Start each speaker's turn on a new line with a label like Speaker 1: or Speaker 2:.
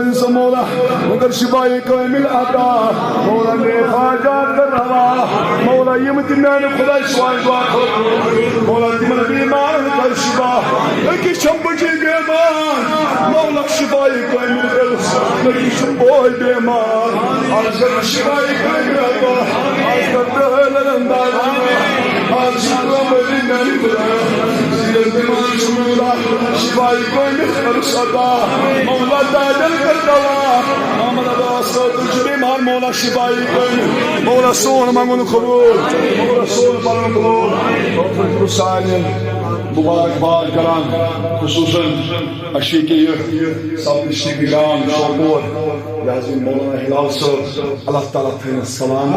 Speaker 1: मगर शिबाई कामिल अता मौला ने हाजात कर रहा मौला यमती मैंने खुदा शिबाई दुआ मौला तिमन बीमार कर शिबा कि शंबजी बीमार मौला शिबाई कामिल कर कि शंबोई बीमार आज कर शिबाई कामिल अता आज कर दहलंदा आज शिबा मरी मैंने खुदा सिर बीमार शुमला शिफाई कोई अदा मौला दाजल कर दवा मोहम्मद अब्बास तुझ बीमार मौला शिफाई कोई मौला सोन मांगुन कबूल मौला सोन मांगुन कबूल खुशाइन मुबारकबाद करान खुसूसन अशीके सब इश्तिगान शोर याज़िम मौलाना हिलाल सर अल्लाह ताला थे सलाम